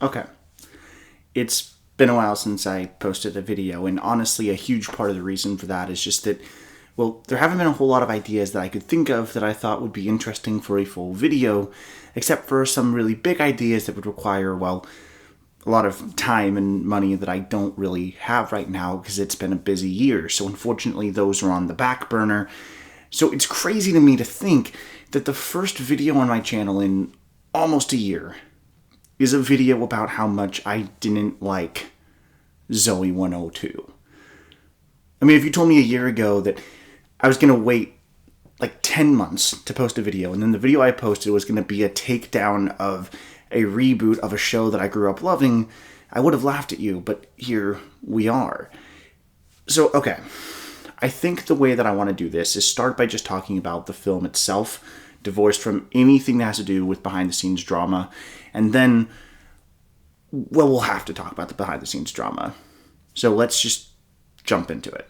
Okay. It's been a while since I posted a video, and honestly, a huge part of the reason for that is just that, well, there haven't been a whole lot of ideas that I could think of that I thought would be interesting for a full video, except for some really big ideas that would require, well, a lot of time and money that I don't really have right now because it's been a busy year. So unfortunately, those are on the back burner. So it's crazy to me to think that the first video on my channel in almost a year is a video about how much I didn't like Zoey 102. I mean, if you told me a year ago that I was going to wait like 10 months to post a video, and then the video I posted was going to be a takedown of a reboot of a show that I grew up loving, I would have laughed at you, but here we are. So, okay, I think the way that I want to do this is start by just talking about the film itself, divorced from anything that has to do with behind-the-scenes drama, and then, well, we'll have to talk about the behind-the-scenes drama. So let's just jump into it.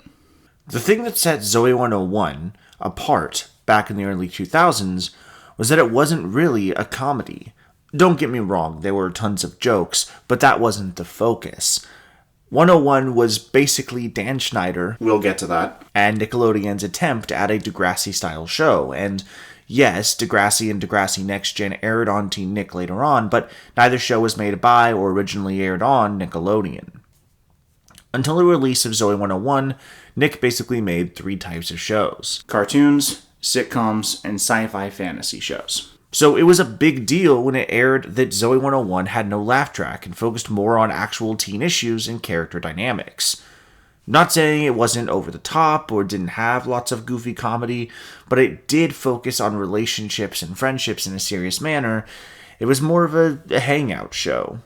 The thing that set Zoey 101 apart back in the early 2000s was that it wasn't really a comedy. Don't get me wrong, there were tons of jokes, but that wasn't the focus. 101 was basically Dan Schneider, We'll get to that, and Nickelodeon's attempt at a Degrassi-style show, and yes, Degrassi and Degrassi Next Gen aired on Teen Nick later on, but neither show was made by or originally aired on Nickelodeon. Until the release of Zoey 101, Nick basically made 3 types of shows: cartoons, sitcoms, and sci-fi fantasy shows. So it was a big deal when it aired that Zoey 101 had no laugh track and focused more on actual teen issues and character dynamics. Not saying it wasn't over the top or didn't have lots of goofy comedy, but it did focus on relationships and friendships in a serious manner. It was more of a hangout show.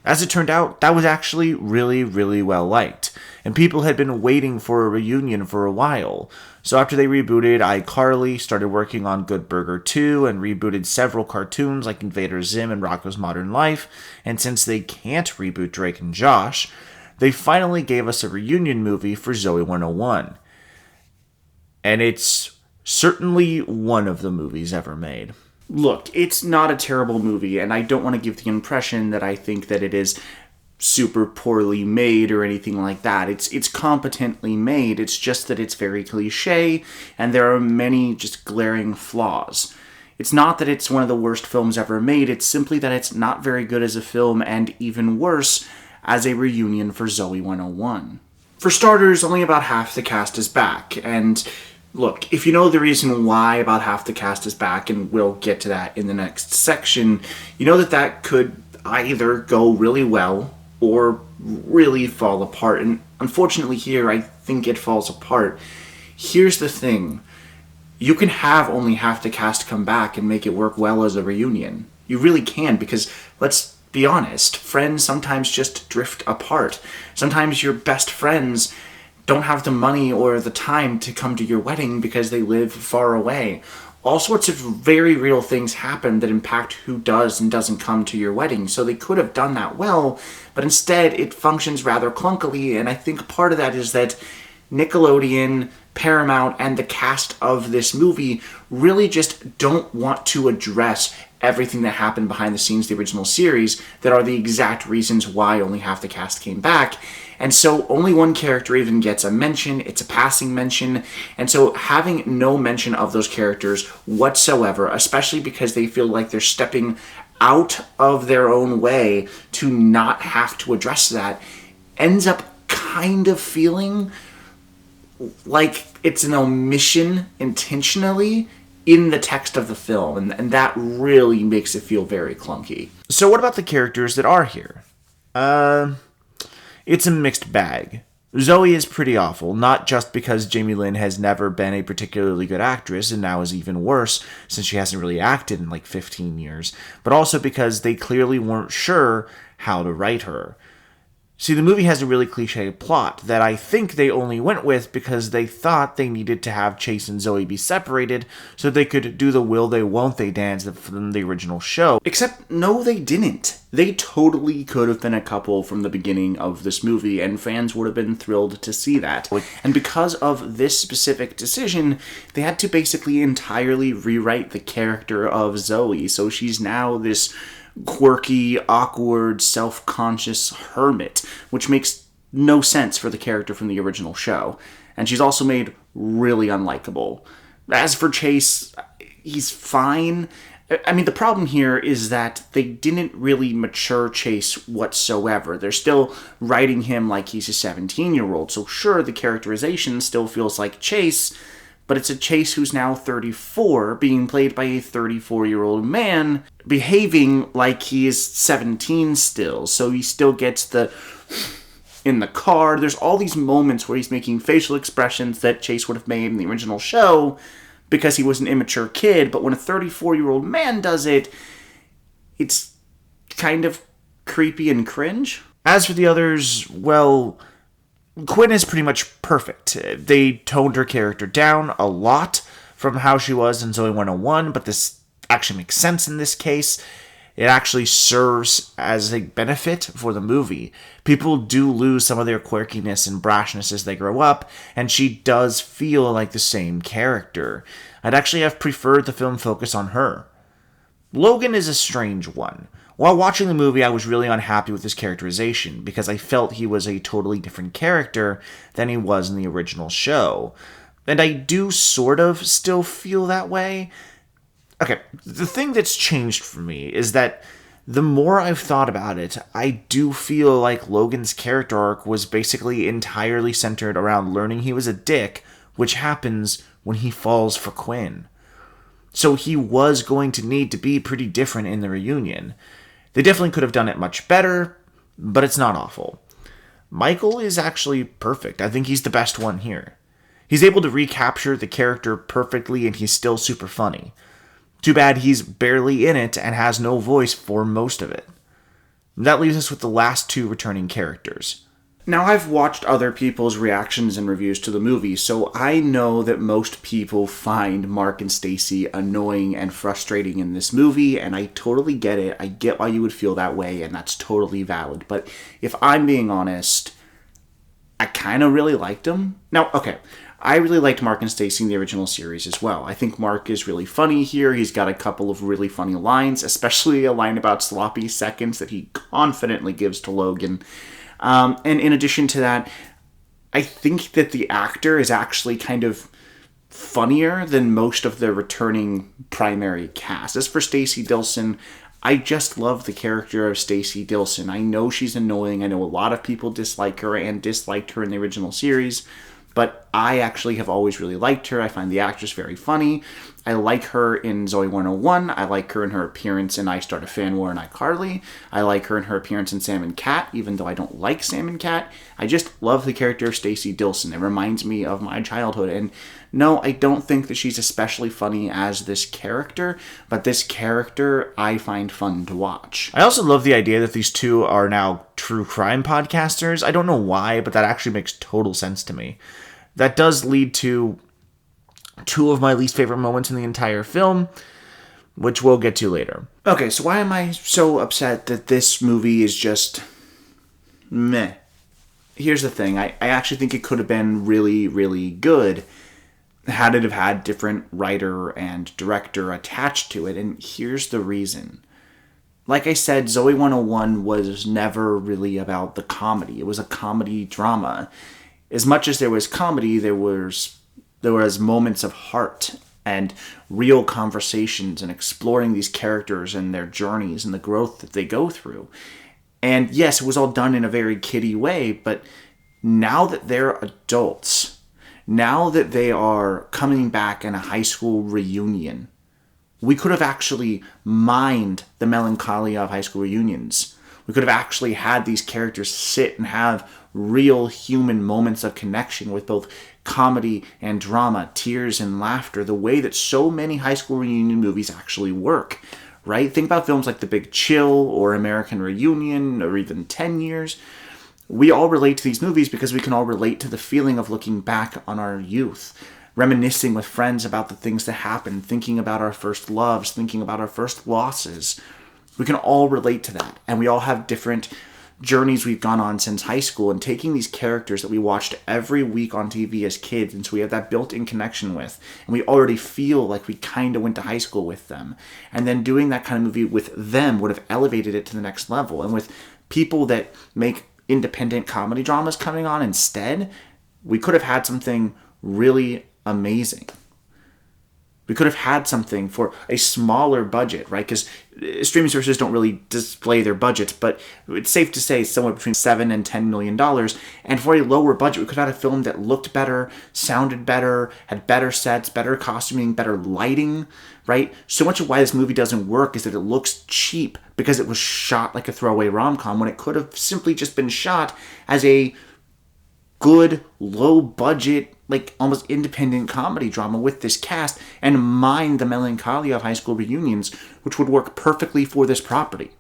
As it turned out, that was actually really, really well liked, and people had been waiting for a reunion for a while. So after they rebooted iCarly, started working on Good Burger 2, and rebooted several cartoons like Invader Zim and Rocko's Modern Life, and since they can't reboot Drake and Josh, they finally gave us a reunion movie for Zoey 101. And it's certainly one of the movies ever made. Look, it's not a terrible movie, and I don't want to give the impression that I think that it is super poorly made or anything like that. It's competently made, it's just that it's very cliche, and there are many just glaring flaws. It's not that it's one of the worst films ever made, it's simply that it's not very good as a film, and even worse, as a reunion for Zoey 101. For starters, only about half the cast is back, and look, if you know the reason why about half the cast is back, and we'll get to that in the next section, you know that could either go really well or really fall apart. And unfortunately here, I think it falls apart. Here's the thing. You can have only half the cast come back and make it work well as a reunion. You really can, because let's be honest, friends sometimes just drift apart. Sometimes your best friends don't have the money or the time to come to your wedding because they live far away. All sorts of very real things happen that impact who does and doesn't come to your wedding. So they could have done that well, but instead it functions rather clunkily, and I think part of that is that Nickelodeon, Paramount, and the cast of this movie really just don't want to address everything that happened behind the scenes of the original series that are the exact reasons why only half the cast came back. And so only one character even gets a mention. It's a passing mention. And so having no mention of those characters whatsoever, especially because they feel like they're stepping out of their own way to not have to address that, ends up kind of feeling like it's an omission intentionally in the text of the film, and that really makes it feel very clunky. So what about the characters that are here? It's a mixed bag. Zoey is pretty awful, not just because Jamie Lynn has never been a particularly good actress, and now is even worse since she hasn't really acted in like 15 years, but also because they clearly weren't sure how to write her. See, the movie has a really cliche plot that I think they only went with because they thought they needed to have Chase and Zoey be separated so they could do the will they won't they dance from the original show. Except, no, they didn't. They totally could have been a couple from the beginning of this movie, and fans would have been thrilled to see that. And because of this specific decision, they had to basically entirely rewrite the character of Zoey, so she's now this quirky, awkward, self-conscious hermit, which makes no sense for the character from the original show. And she's also made really unlikable. As for Chase, he's fine. I mean, the problem here is that they didn't really mature Chase whatsoever. They're still writing him like he's a 17-year-old. So sure, the characterization still feels like Chase, but it's a Chase who's now 34, being played by a 34-year-old man, behaving like he is 17 still. So he still gets the in the car. There's all these moments where he's making facial expressions that Chase would have made in the original show because he was an immature kid. But when a 34-year-old man does it, it's kind of creepy and cringe. As for the others, well, Quinn is pretty much perfect. They toned her character down a lot from how she was in Zoey 101, but this actually makes sense in this case. It actually serves as a benefit for the movie. People do lose some of their quirkiness and brashness as they grow up, and she does feel like the same character. I'd actually have preferred the film focus on her. Logan is a strange one. While watching the movie, I was really unhappy with his characterization because I felt he was a totally different character than he was in the original show. And I do sort of still feel that way. Okay, the thing that's changed for me is that the more I've thought about it, I do feel like Logan's character arc was basically entirely centered around learning he was a dick, which happens when he falls for Quinn. So he was going to need to be pretty different in the reunion. They definitely could have done it much better, but it's not awful. Michael is actually perfect. I think he's the best one here. He's able to recapture the character perfectly, and he's still super funny. Too bad he's barely in it and has no voice for most of it. That leaves us with the last two returning characters. Now, I've watched other people's reactions and reviews to the movie, so I know that most people find Mark and Stacy annoying and frustrating in this movie, and I totally get it. I get why you would feel that way, and that's totally valid. But if I'm being honest, I kind of really liked them. Now, okay, I really liked Mark and Stacy in the original series as well. I think Mark is really funny here. He's got a couple of really funny lines, especially a line about sloppy seconds that he confidently gives to Logan. And in addition to that, I think that the actor is actually kind of funnier than most of the returning primary cast. As for Stacey Dilson, I just love the character of Stacey Dilson. I know she's annoying. I know a lot of people dislike her and disliked her in the original series, but I actually have always really liked her. I find the actress very funny. I like her in Zoey 101. I like her in her appearance in I Start a Fan War and iCarly. I like her in her appearance in Sam and Cat, even though I don't like Sam and Cat. I just love the character of Stacey Dilson. It reminds me of my childhood. And no, I don't think that she's especially funny as this character, but this character I find fun to watch. I also love the idea that these two are now true crime podcasters. I don't know why, but that actually makes total sense to me. That does lead to two of my least favorite moments in the entire film, which we'll get to later. Okay, so why am I so upset that this movie is just meh? Here's the thing. I actually think it could have been really, really good had it have had different writer and director attached to it, and here's the reason. Like I said, Zoey 101 was never really about the comedy. It was a comedy drama. As much as there was comedy, there was moments of heart and real conversations and exploring these characters and their journeys and the growth that they go through. And yes, it was all done in a very kiddie way, but now that they're adults, now that they are coming back in a high school reunion, we could have actually mined the melancholia of high school reunions. We could have actually had these characters sit and have real human moments of connection with both comedy and drama, tears and laughter, the way that so many high school reunion movies actually work, right? Think about films like The Big Chill or American Reunion or even 10 Years. We all relate to these movies because we can all relate to the feeling of looking back on our youth, reminiscing with friends about the things that happened, thinking about our first loves, thinking about our first losses. We can all relate to that, and we all have different journeys we've gone on since high school and taking these characters that we watched every week on TV as kids, and so we have that built-in connection with, and we already feel like we kind of went to high school with them, and then doing that kind of movie with them would have elevated it to the next level. And with people that make independent comedy dramas coming on instead, we could have had something really amazing. We could have had something for a smaller budget, right? Because streaming services don't really display their budgets, but it's safe to say somewhere between $7 and $10 million. And for a lower budget, we could have had a film that looked better, sounded better, had better sets, better costuming, better lighting, right? So much of why this movie doesn't work is that it looks cheap because it was shot like a throwaway rom-com when it could have simply just been shot as a good, low-budget, like almost independent comedy drama with this cast and mine the melancholia of high school reunions, which would work perfectly for this property.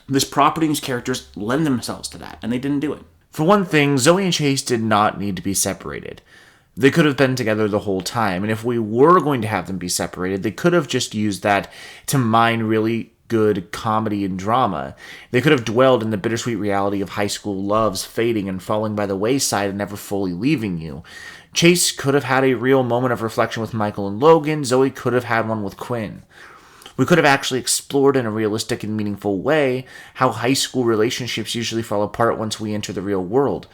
This property and these characters lend themselves to that, and they didn't do it. For one thing, Zoey and Chase did not need to be separated. They could have been together the whole time, and if we were going to have them be separated, they could have just used that to mine really good comedy and drama. They could have dwelled in the bittersweet reality of high school loves fading and falling by the wayside and never fully leaving you. Chase could have had a real moment of reflection with Michael and Logan. Zoey could have had one with Quinn. We could have actually explored in a realistic and meaningful way how high school relationships usually fall apart once we enter the real world.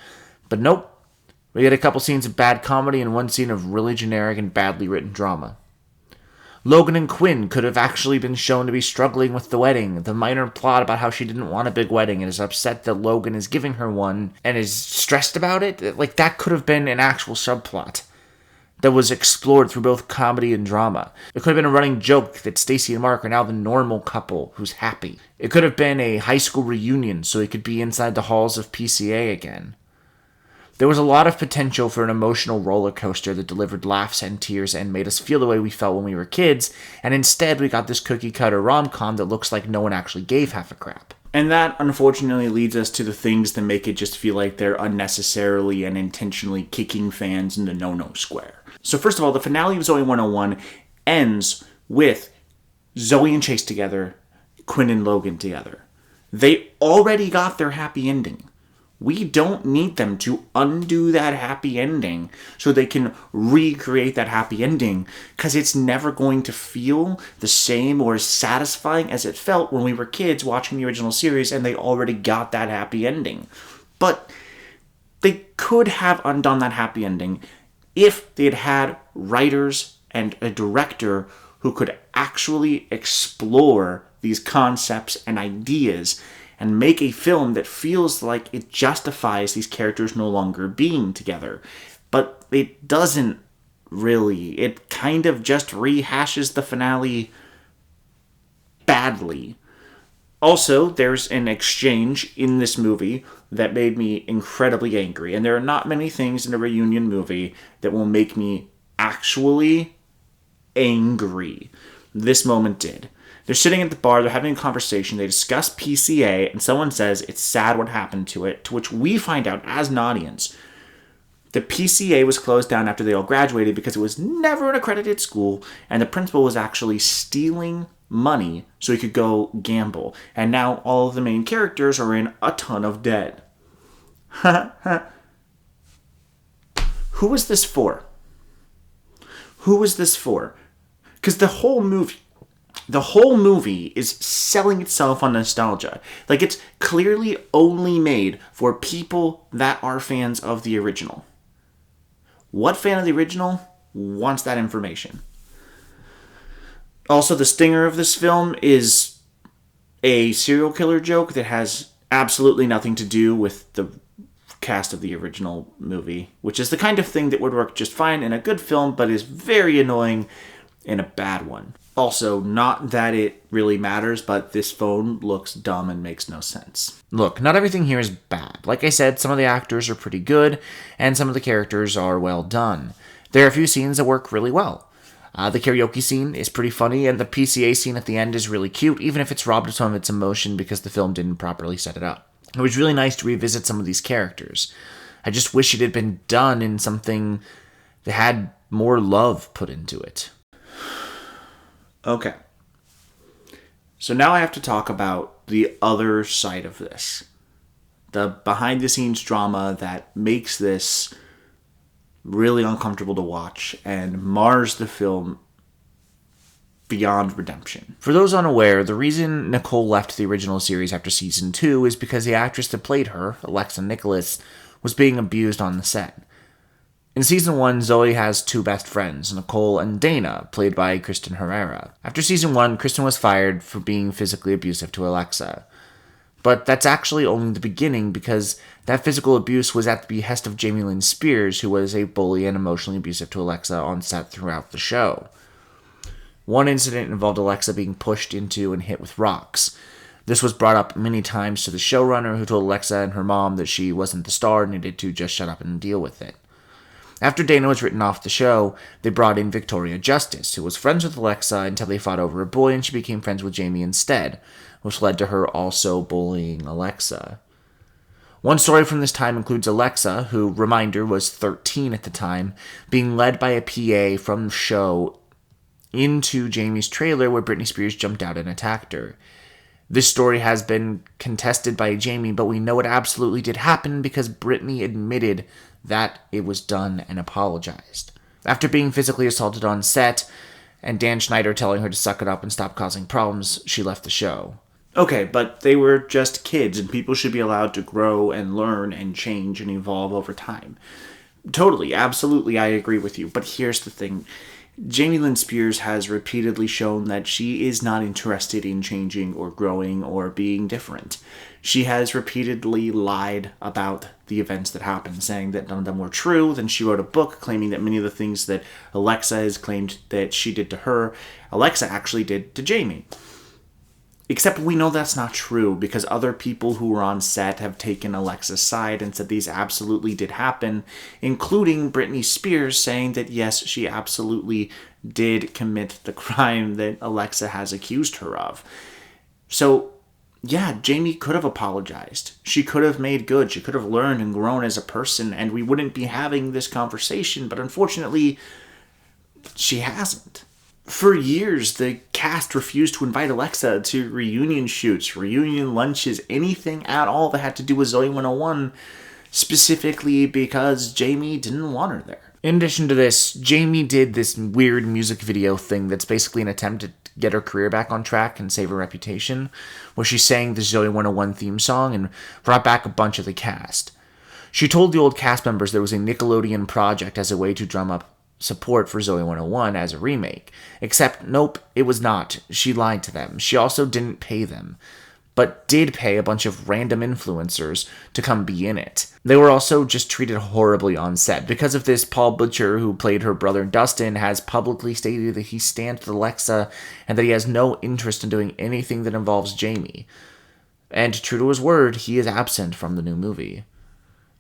But nope. We get a couple scenes of bad comedy and one scene of really generic and badly written drama. Logan and Quinn could have actually been shown to be struggling with the wedding, the minor plot about how she didn't want a big wedding and is upset that Logan is giving her one and is stressed about it. Like, that could have been an actual subplot that was explored through both comedy and drama. It could have been a running joke that Stacy and Mark are now the normal couple who's happy. It could have been a high school reunion so he could be inside the halls of PCA again. There was a lot of potential for an emotional roller coaster that delivered laughs and tears and made us feel the way we felt when we were kids, and instead we got this cookie-cutter rom-com that looks like no one actually gave half a crap. And that, unfortunately, leads us to the things that make it just feel like they're unnecessarily and intentionally kicking fans into no-no square. So first of all, the finale of Zoey 101 ends with Zoey and Chase together, Quinn and Logan together. They already got their happy ending. We don't need them to undo that happy ending so they can recreate that happy ending, because it's never going to feel the same or as satisfying as it felt when we were kids watching the original series and they already got that happy ending. But they could have undone that happy ending if they had had writers and a director who could actually explore these concepts and ideas and make a film that feels like it justifies these characters no longer being together. But it doesn't really. It kind of just rehashes the finale badly. Also, there's an exchange in this movie that made me incredibly angry. And there are not many things in a reunion movie that will make me actually angry. This moment did. They're sitting at the bar, they're having a conversation, they discuss PCA, and someone says it's sad what happened to it, to which we find out as an audience that PCA was closed down after they all graduated because it was never an accredited school, and the principal was actually stealing money so he could go gamble. And now all of the main characters are in a ton of debt. Who was this for? Who was this for? Because the whole movie is selling itself on nostalgia. Like, it's clearly only made for people that are fans of the original. What fan of the original wants that information? Also, the stinger of this film is a serial killer joke that has absolutely nothing to do with the cast of the original movie, which is the kind of thing that would work just fine in a good film, but is very annoying in a bad one. Also, not that it really matters, but this phone looks dumb and makes no sense. Look, not everything here is bad. Like I said, some of the actors are pretty good, and some of the characters are well done. There are a few scenes that work really well. The karaoke scene is pretty funny, and the PCA scene at the end is really cute, even if it's robbed of some of its emotion because the film didn't properly set it up. It was really nice to revisit some of these characters. I just wish it had been done in something that had more love put into it. Okay. So now I have to talk about the other side of this. The behind-the-scenes drama that makes this really uncomfortable to watch and mars the film beyond redemption. For those unaware, the reason Nicole left the original series after season 2 is because the actress that played her, Alexa Nicholas, was being abused on the set. In season 1, Zoey has 2 best friends, Nicole and Dana, played by Kristen Herrera. After season 1, Kristen was fired for being physically abusive to Alexa. But that's actually only the beginning, because that physical abuse was at the behest of Jamie Lynn Spears, who was a bully and emotionally abusive to Alexa on set throughout the show. One incident involved Alexa being pushed into and hit with rocks. This was brought up many times to the showrunner, who told Alexa and her mom that she wasn't the star and needed to just shut up and deal with it. After Dana was written off the show, they brought in Victoria Justice, who was friends with Alexa until they fought over a boy and she became friends with Jamie instead, which led to her also bullying Alexa. One story from this time includes Alexa, who, reminder, was 13 at the time, being led by a PA from the show into Jamie's trailer where Britney Spears jumped out and attacked her. This story has been contested by Jamie, but we know it absolutely did happen because Britney admitted that it was done and apologized. After being physically assaulted on set, and Dan Schneider telling her to suck it up and stop causing problems, she left the show. Okay, but they were just kids, and people should be allowed to grow and learn and change and evolve over time. Totally, absolutely, I agree with you. But here's the thing. Jamie Lynn Spears has repeatedly shown that she is not interested in changing or growing or being different. She has repeatedly lied about the events that happened, saying that none of them were true. Then she wrote a book claiming that many of the things that Alexa has claimed that she did to her, Alexa actually did to Jamie. Except we know that's not true, because other people who were on set have taken Alexa's side and said these absolutely did happen, including Britney Spears saying that yes, she absolutely did commit the crime that Alexa has accused her of. So, yeah, Jamie could have apologized. She could have made good. She could have learned and grown as a person, and we wouldn't be having this conversation, but unfortunately, she hasn't. For years, the cast refused to invite Alexa to reunion shoots, reunion lunches, anything at all that had to do with Zoey 101, specifically because Jamie didn't want her there. In addition to this, Jamie did this weird music video thing that's basically an attempt to get her career back on track and save her reputation, where she sang the Zoey 101 theme song and brought back a bunch of the cast. She told the old cast members there was a Nickelodeon project as a way to drum up support for Zoey 101 as a remake. Except, nope, it was not. She lied to them. She also didn't pay them, but did pay a bunch of random influencers to come be in it. They were also just treated horribly on set. Because of this, Paul Butcher, who played her brother Dustin, has publicly stated that he stands with Alexa and that he has no interest in doing anything that involves Jamie. And true to his word, he is absent from the new movie.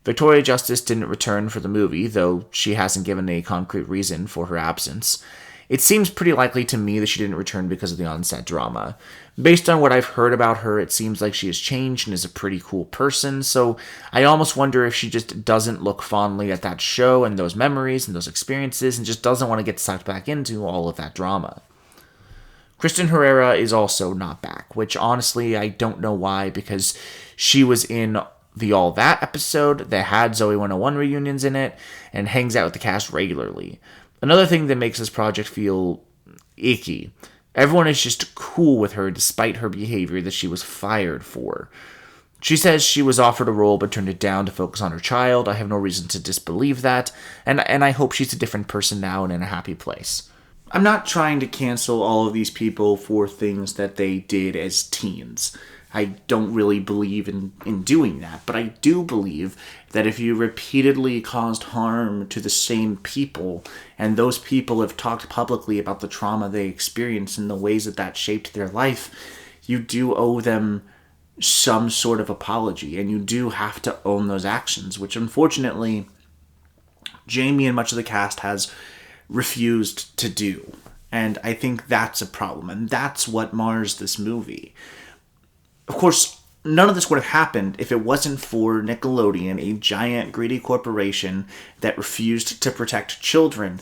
Victoria Justice didn't return for the movie, though she hasn't given a concrete reason for her absence. It seems pretty likely to me that she didn't return because of the on-set drama. Based on what I've heard about her, it seems like she has changed and is a pretty cool person, so I almost wonder if she just doesn't look fondly at that show and those memories and those experiences and just doesn't want to get sucked back into all of that drama. Kristen Herrera is also not back, which honestly I don't know why, because she was in the All That episode that had Zoey 101 reunions in it and hangs out with the cast regularly. Another thing that makes this project feel icky. Everyone is just cool with her despite her behavior that she was fired for. She says she was offered a role but turned it down to focus on her child. I have no reason to disbelieve that, and I hope she's a different person now and in a happy place. I'm not trying to cancel all of these people for things that they did as teens. I don't really believe in doing that, but I do believe that if you repeatedly caused harm to the same people, and those people have talked publicly about the trauma they experienced and the ways that that shaped their life, you do owe them some sort of apology, and you do have to own those actions, which unfortunately Jamie and much of the cast has refused to do. And I think that's a problem, and that's what mars this movie. Of course, none of this would have happened if it wasn't for Nickelodeon, a giant greedy corporation that refused to protect children,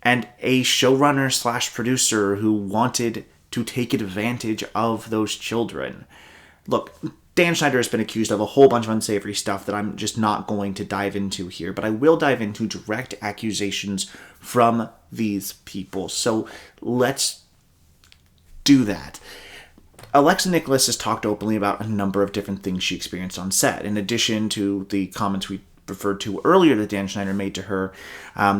and a showrunner/producer who wanted to take advantage of those children. Look, Dan Schneider has been accused of a whole bunch of unsavory stuff that I'm just not going to dive into here, but I will dive into direct accusations from these people. So let's do that. Alexa Nikolas has talked openly about a number of different things she experienced on set. In addition to the comments we referred to earlier that Dan Schneider made to her,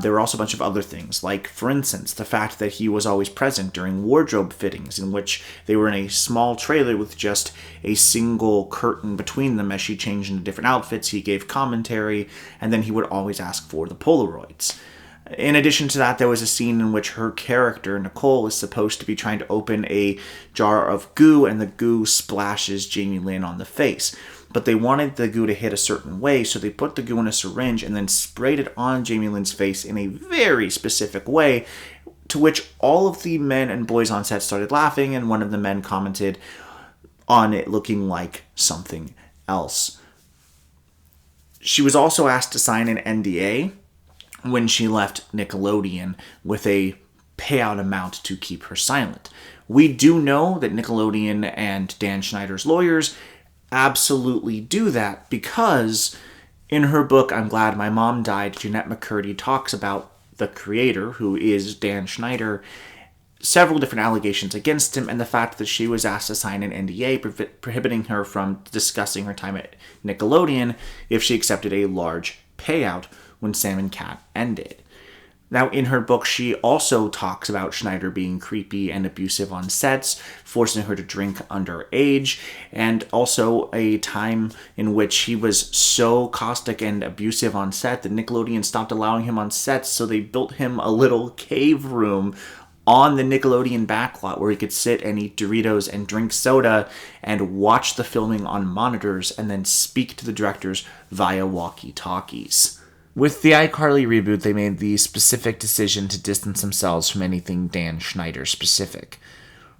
there were also a bunch of other things, like, for instance, the fact that he was always present during wardrobe fittings, in which they were in a small trailer with just a single curtain between them as she changed into different outfits. He gave commentary, and then he would always ask for the Polaroids. In addition to that, there was a scene in which her character, Nicole, is supposed to be trying to open a jar of goo, and the goo splashes Jamie Lynn on the face. But they wanted the goo to hit a certain way, so they put the goo in a syringe and then sprayed it on Jamie Lynn's face in a very specific way, to which all of the men and boys on set started laughing, and one of the men commented on it looking like something else. She was also asked to sign an NDA when she left Nickelodeon with a payout amount to keep her silent. We do know that Nickelodeon and Dan Schneider's lawyers absolutely do that, because in her book, I'm Glad My Mom Died, Jeanette McCurdy talks about the creator, who is Dan Schneider, several different allegations against him, and the fact that she was asked to sign an NDA prohibiting her from discussing her time at Nickelodeon if she accepted a large payout when Sam and Cat ended. Now, in her book, she also talks about Schneider being creepy and abusive on sets, forcing her to drink underage, and also a time in which he was so caustic and abusive on set that Nickelodeon stopped allowing him on sets, so they built him a little cave room on the Nickelodeon backlot where he could sit and eat Doritos and drink soda and watch the filming on monitors and then speak to the directors via walkie-talkies. With the iCarly reboot, they made the specific decision to distance themselves from anything Dan Schneider specific.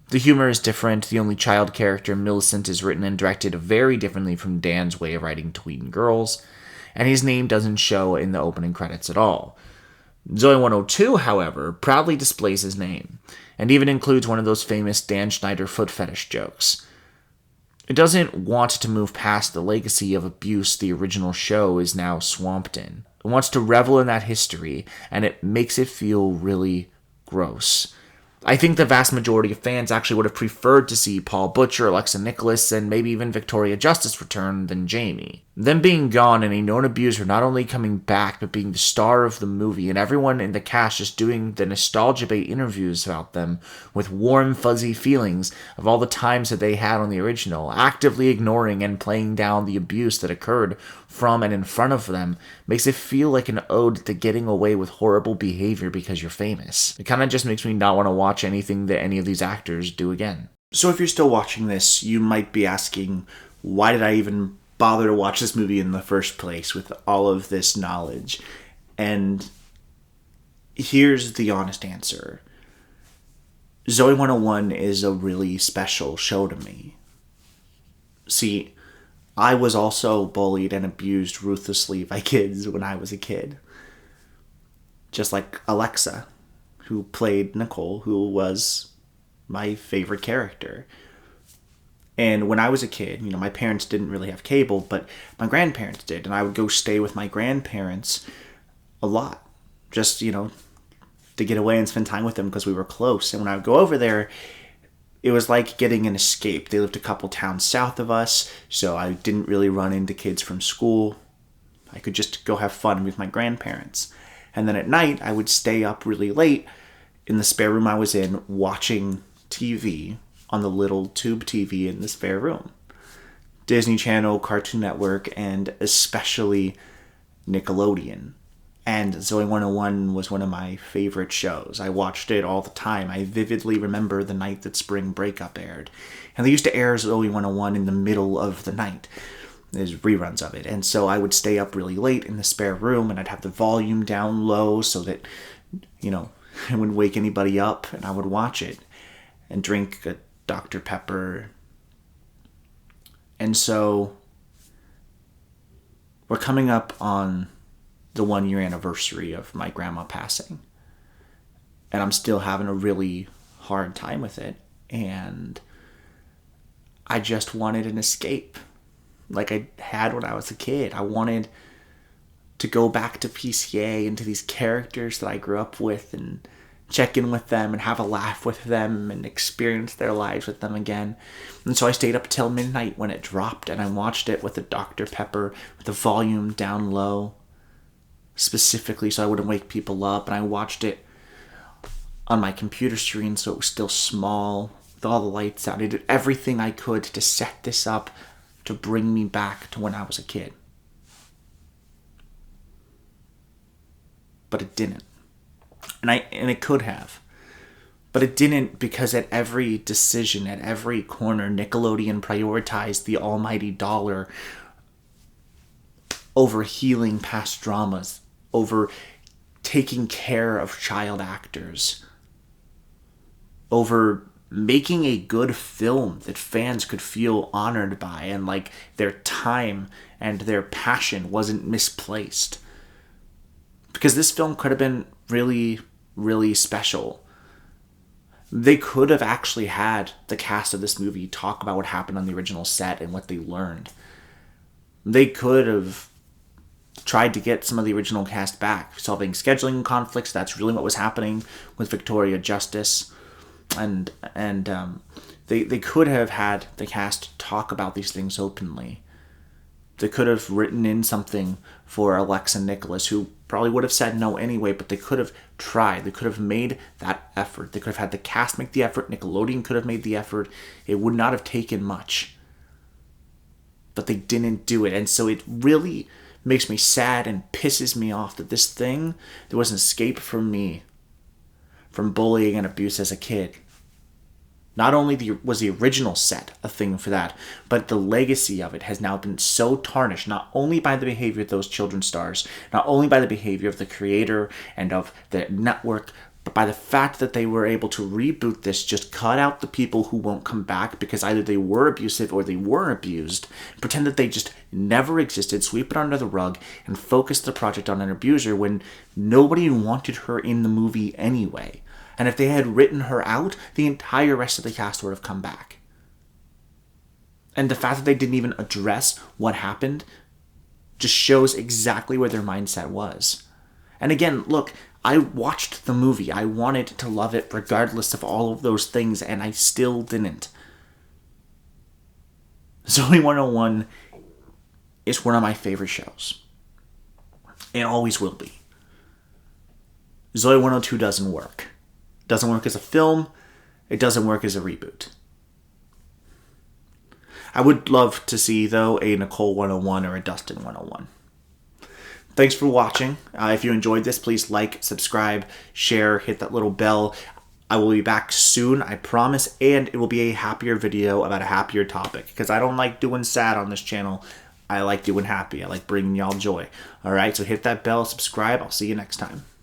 The humor is different. The only child character, Millicent, is written and directed very differently from Dan's way of writing tween girls, and his name doesn't show in the opening credits at all. Zoey 102, however, proudly displays his name, and even includes one of those famous Dan Schneider foot fetish jokes. It doesn't want to move past the legacy of abuse the original show is now swamped in. It wants to revel in that history, and it makes it feel really gross. I think the vast majority of fans actually would have preferred to see Paul Butcher, Alexa Nikolas, and maybe even Victoria Justice return than Jamie. Them being gone and a known abuser not only coming back, but being the star of the movie, and everyone in the cast just doing the nostalgia-bait interviews about them with warm, fuzzy feelings of all the times that they had on the original, actively ignoring and playing down the abuse that occurred from and in front of them, makes it feel like an ode to getting away with horrible behavior because you're famous. It kind of just makes me not want to watch anything that any of these actors do again. So if you're still watching this, you might be asking, why did I even bother to watch this movie in the first place with all of this knowledge? And here's the honest answer. Zoey 101 is a really special show to me. See, I was also bullied and abused ruthlessly by kids when I was a kid. Just like Alexa, who played Nicole, who was my favorite character. And when I was a kid, my parents didn't really have cable, but my grandparents did. And I would go stay with my grandparents a lot. Just, to get away and spend time with them because we were close. And when I would go over there, it was like getting an escape. They lived a couple towns south of us, so I didn't really run into kids from school. I could just go have fun with my grandparents. And then at night, I would stay up really late in the spare room I was in watching TV on the little tube TV in the spare room. Disney Channel, Cartoon Network, and especially Nickelodeon. And Zoey 101 was one of my favorite shows. I watched it all the time. I vividly remember the night that Spring Breakup aired. And they used to air Zoey 101 in the middle of the night. There's reruns of it. And so I would stay up really late in the spare room, and I'd have the volume down low so that, I wouldn't wake anybody up, and I would watch it and drink a Dr. Pepper. And so we're coming up on the 1-year anniversary of my grandma passing. And I'm still having a really hard time with it. And I just wanted an escape. like I had when I was a kid. I wanted to go back to PCA and to these characters that I grew up with and check in with them and have a laugh with them and experience their lives with them again. And so I stayed up till midnight when it dropped, and I watched it with a Dr. Pepper with the volume down low, specifically so I wouldn't wake people up. And I watched it on my computer screen so it was still small, with all the lights out. I did everything I could to set this up to bring me back to when I was a kid. But it didn't. And it could have. But it didn't, because at every decision, at every corner, Nickelodeon prioritized the almighty dollar over healing past dramas, over taking care of child actors, over making a good film that fans could feel honored by and like their time and their passion wasn't misplaced. Because this film could have been really, really special. They could have actually had the cast of this movie talk about what happened on the original set and what they learned. They could have tried to get some of the original cast back, solving scheduling conflicts. That's really what was happening with Victoria Justice. And they could have had the cast talk about these things openly. They could have written in something for Alexa Nicholas, who probably would have said no anyway, but they could have tried. They could have made that effort. They could have had the cast make the effort. Nickelodeon could have made the effort. It would not have taken much. But they didn't do it. And so it really makes me sad and pisses me off that this thing, there was an escape from me from bullying and abuse as a kid. Not only was the original set a thing for that, but the legacy of it has now been so tarnished, not only by the behavior of those children stars, not only by the behavior of the creator and of the network, but by the fact that they were able to reboot this, just cut out the people who won't come back because either they were abusive or they were abused, pretend that they just never existed, sweep it under the rug, and focus the project on an abuser when nobody wanted her in the movie anyway. And if they had written her out, the entire rest of the cast would have come back. And the fact that they didn't even address what happened just shows exactly where their mindset was. And again, look, I watched the movie. I wanted to love it regardless of all of those things, and I still didn't. Zoey 101 is one of my favorite shows. It always will be. Zoey 102 doesn't work. Doesn't work as a film. It doesn't work as a reboot. I would love to see, though, a Nicole 101 or a Dustin 101. Thanks for watching. If you enjoyed this, please like, subscribe, share, hit that little bell. I will be back soon, I promise, and it will be a happier video about a happier topic, because I don't like doing sad on this channel. I like doing happy. I like bringing y'all joy. Alright, so hit that bell, subscribe. I'll see you next time.